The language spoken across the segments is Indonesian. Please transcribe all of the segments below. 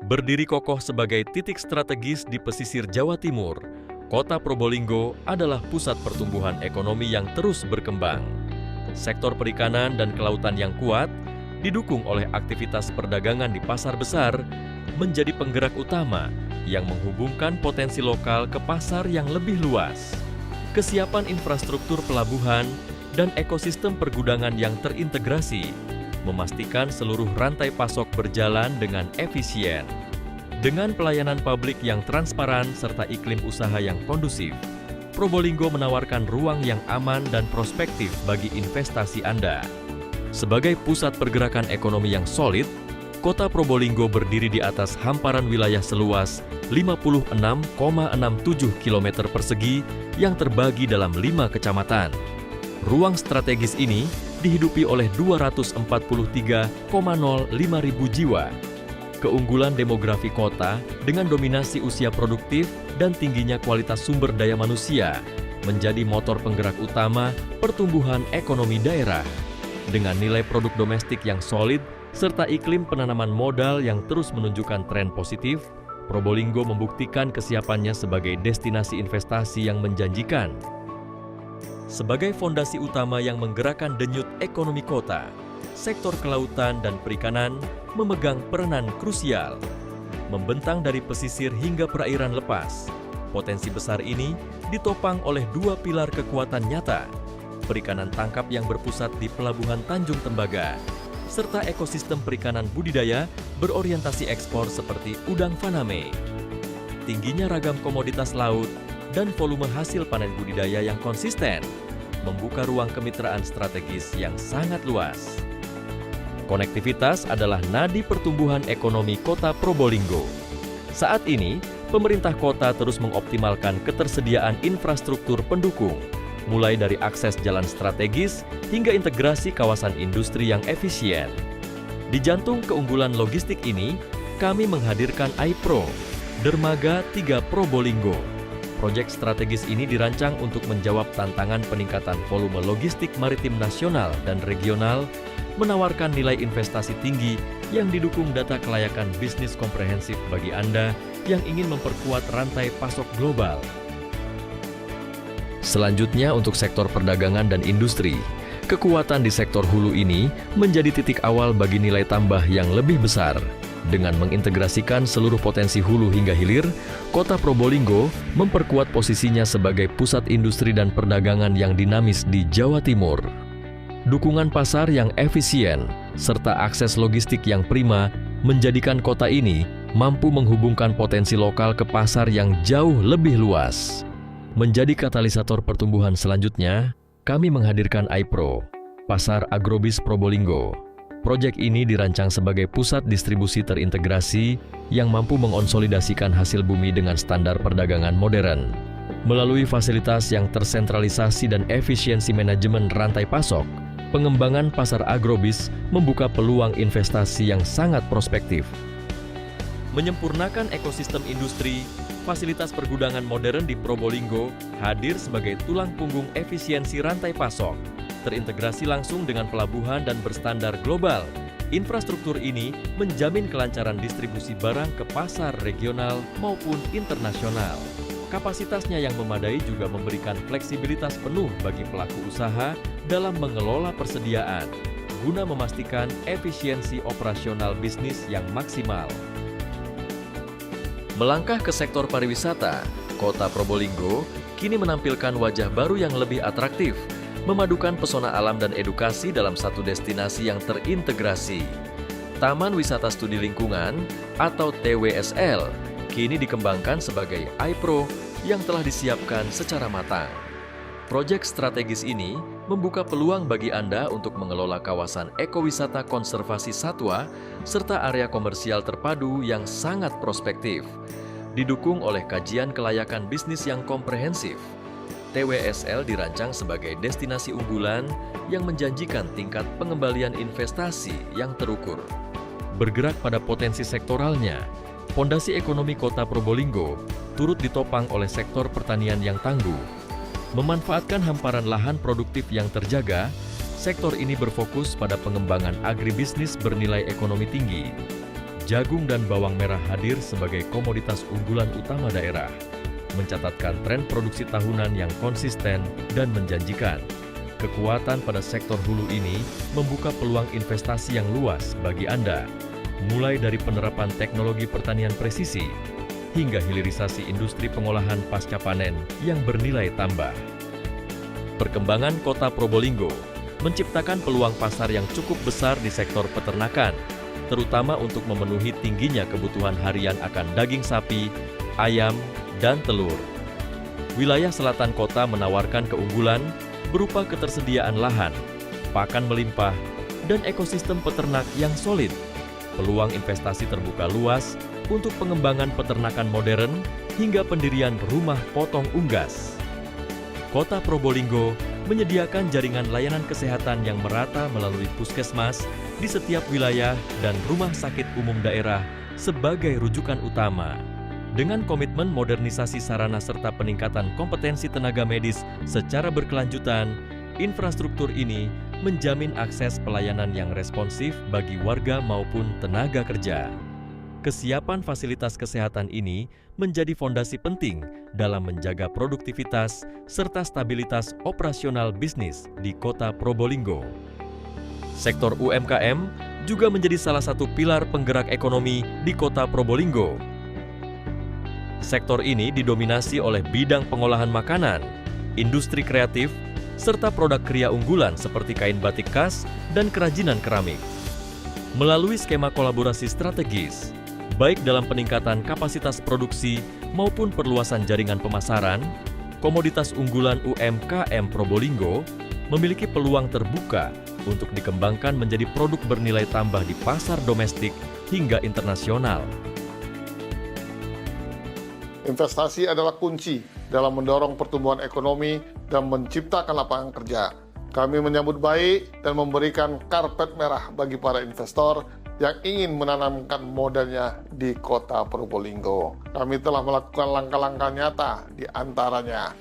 Berdiri kokoh sebagai titik strategis di pesisir Jawa Timur, Kota Probolinggo adalah pusat pertumbuhan ekonomi yang terus berkembang. Sektor perikanan dan kelautan yang kuat, didukung oleh aktivitas perdagangan di pasar besar, menjadi penggerak utama yang menghubungkan potensi lokal ke pasar yang lebih luas. Kesiapan infrastruktur pelabuhan dan ekosistem pergudangan yang terintegrasi memastikan seluruh rantai pasok berjalan dengan efisien. Dengan pelayanan publik yang transparan serta iklim usaha yang kondusif, Probolinggo menawarkan ruang yang aman dan prospektif bagi investasi Anda. Sebagai pusat pergerakan ekonomi yang solid, Kota Probolinggo berdiri di atas hamparan wilayah seluas 56,67 km persegi yang terbagi dalam 5 kecamatan. Ruang strategis ini dihidupi oleh 243,05 ribu jiwa. Keunggulan demografi kota dengan dominasi usia produktif dan tingginya kualitas sumber daya manusia menjadi motor penggerak utama pertumbuhan ekonomi daerah. Dengan nilai produk domestik yang solid serta iklim penanaman modal yang terus menunjukkan tren positif, Probolinggo membuktikan kesiapannya sebagai destinasi investasi yang menjanjikan. Sebagai fondasi utama yang menggerakkan denyut ekonomi kota, sektor kelautan dan perikanan memegang peranan krusial. Membentang dari pesisir hingga perairan lepas, potensi besar ini ditopang oleh 2 pilar kekuatan nyata, perikanan tangkap yang berpusat di Pelabuhan Tanjung Tembaga, serta ekosistem perikanan budidaya berorientasi ekspor seperti udang faname. Tingginya ragam komoditas laut dan volume hasil panen budidaya yang konsisten membuka ruang kemitraan strategis yang sangat luas. Konektivitas adalah nadi pertumbuhan ekonomi Kota Probolinggo. Saat ini, pemerintah kota terus mengoptimalkan ketersediaan infrastruktur pendukung, mulai dari akses jalan strategis hingga integrasi kawasan industri yang efisien. Di jantung keunggulan logistik ini, kami menghadirkan iPro, Dermaga 3 Probolinggo. Proyek strategis ini dirancang untuk menjawab tantangan peningkatan volume logistik maritim nasional dan regional, menawarkan nilai investasi tinggi yang didukung data kelayakan bisnis komprehensif bagi Anda yang ingin memperkuat rantai pasok global. Selanjutnya untuk sektor perdagangan dan industri, kekuatan di sektor hulu ini menjadi titik awal bagi nilai tambah yang lebih besar. Dengan mengintegrasikan seluruh potensi hulu hingga hilir, Kota Probolinggo memperkuat posisinya sebagai pusat industri dan perdagangan yang dinamis di Jawa Timur. Dukungan pasar yang efisien, serta akses logistik yang prima menjadikan kota ini mampu menghubungkan potensi lokal ke pasar yang jauh lebih luas. Menjadi katalisator pertumbuhan selanjutnya, kami menghadirkan iPro, Pasar Agrobis Probolinggo. Proyek ini dirancang sebagai pusat distribusi terintegrasi yang mampu mengonsolidasikan hasil bumi dengan standar perdagangan modern. Melalui fasilitas yang tersentralisasi dan efisiensi manajemen rantai pasok, pengembangan pasar agrobis membuka peluang investasi yang sangat prospektif. Menyempurnakan ekosistem industri, fasilitas pergudangan modern di Probolinggo hadir sebagai tulang punggung efisiensi rantai pasok, terintegrasi langsung dengan pelabuhan dan berstandar global. Infrastruktur ini menjamin kelancaran distribusi barang ke pasar regional maupun internasional. Kapasitasnya yang memadai juga memberikan fleksibilitas penuh bagi pelaku usaha dalam mengelola persediaan, guna memastikan efisiensi operasional bisnis yang maksimal. Melangkah ke sektor pariwisata, Kota Probolinggo kini menampilkan wajah baru yang lebih atraktif, memadukan pesona alam dan edukasi dalam satu destinasi yang terintegrasi. Taman Wisata Studi Lingkungan atau TWSL kini dikembangkan sebagai iPro yang telah disiapkan secara matang. Proyek strategis ini membuka peluang bagi Anda untuk mengelola kawasan ekowisata konservasi satwa serta area komersial terpadu yang sangat prospektif. Didukung oleh kajian kelayakan bisnis yang komprehensif, TWSL dirancang sebagai destinasi unggulan yang menjanjikan tingkat pengembalian investasi yang terukur. Bergerak pada potensi sektoralnya, fondasi ekonomi Kota Probolinggo turut ditopang oleh sektor pertanian yang tangguh. Memanfaatkan hamparan lahan produktif yang terjaga, sektor ini berfokus pada pengembangan agribisnis bernilai ekonomi tinggi. jagung dan bawang merah hadir sebagai komoditas unggulan utama daerah, mencatatkan tren produksi tahunan yang konsisten dan menjanjikan. Kekuatan pada sektor hulu ini membuka peluang investasi yang luas bagi Anda, mulai dari penerapan teknologi pertanian presisi hingga hilirisasi industri pengolahan pasca panen yang bernilai tambah. Perkembangan Kota Probolinggo menciptakan peluang pasar yang cukup besar di sektor peternakan, terutama untuk memenuhi tingginya kebutuhan harian akan daging sapi, ayam, dan telur. Wilayah selatan kota menawarkan keunggulan berupa ketersediaan lahan, pakan melimpah, dan ekosistem peternak yang solid. Peluang investasi terbuka luas untuk pengembangan peternakan modern hingga pendirian rumah potong unggas. Kota Probolinggo menyediakan jaringan layanan kesehatan yang merata melalui puskesmas di setiap wilayah dan rumah sakit umum daerah sebagai rujukan utama. Dengan komitmen modernisasi sarana serta peningkatan kompetensi tenaga medis secara berkelanjutan, infrastruktur ini menjamin akses pelayanan yang responsif bagi warga maupun tenaga kerja. Kesiapan fasilitas kesehatan ini menjadi fondasi penting dalam menjaga produktivitas serta stabilitas operasional bisnis di Kota Probolinggo. Sektor UMKM juga menjadi salah satu pilar penggerak ekonomi di Kota Probolinggo. Sektor ini didominasi oleh bidang pengolahan makanan, industri kreatif, serta produk kriya unggulan seperti kain batik khas dan kerajinan keramik. Melalui skema kolaborasi strategis, baik dalam peningkatan kapasitas produksi maupun perluasan jaringan pemasaran, komoditas unggulan UMKM Probolinggo memiliki peluang terbuka untuk dikembangkan menjadi produk bernilai tambah di pasar domestik hingga internasional. Investasi adalah kunci dalam mendorong pertumbuhan ekonomi dan menciptakan lapangan kerja. Kami menyambut baik dan memberikan karpet merah bagi para investor yang ingin menanamkan modalnya di Kota Probolinggo. Kami telah melakukan langkah-langkah nyata, di antaranya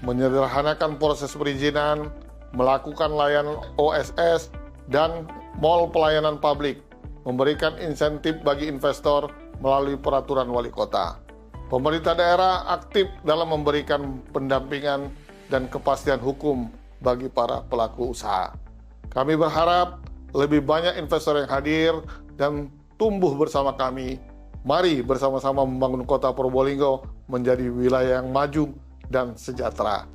menyederhanakan proses perizinan, melakukan layanan OSS, dan mall pelayanan publik, memberikan insentif bagi investor melalui peraturan wali kota. Pemerintah daerah aktif dalam memberikan pendampingan dan kepastian hukum bagi para pelaku usaha. Kami berharap lebih banyak investor yang hadir dan tumbuh bersama kami. Mari bersama-sama membangun Kota Probolinggo menjadi wilayah yang maju dan sejahtera.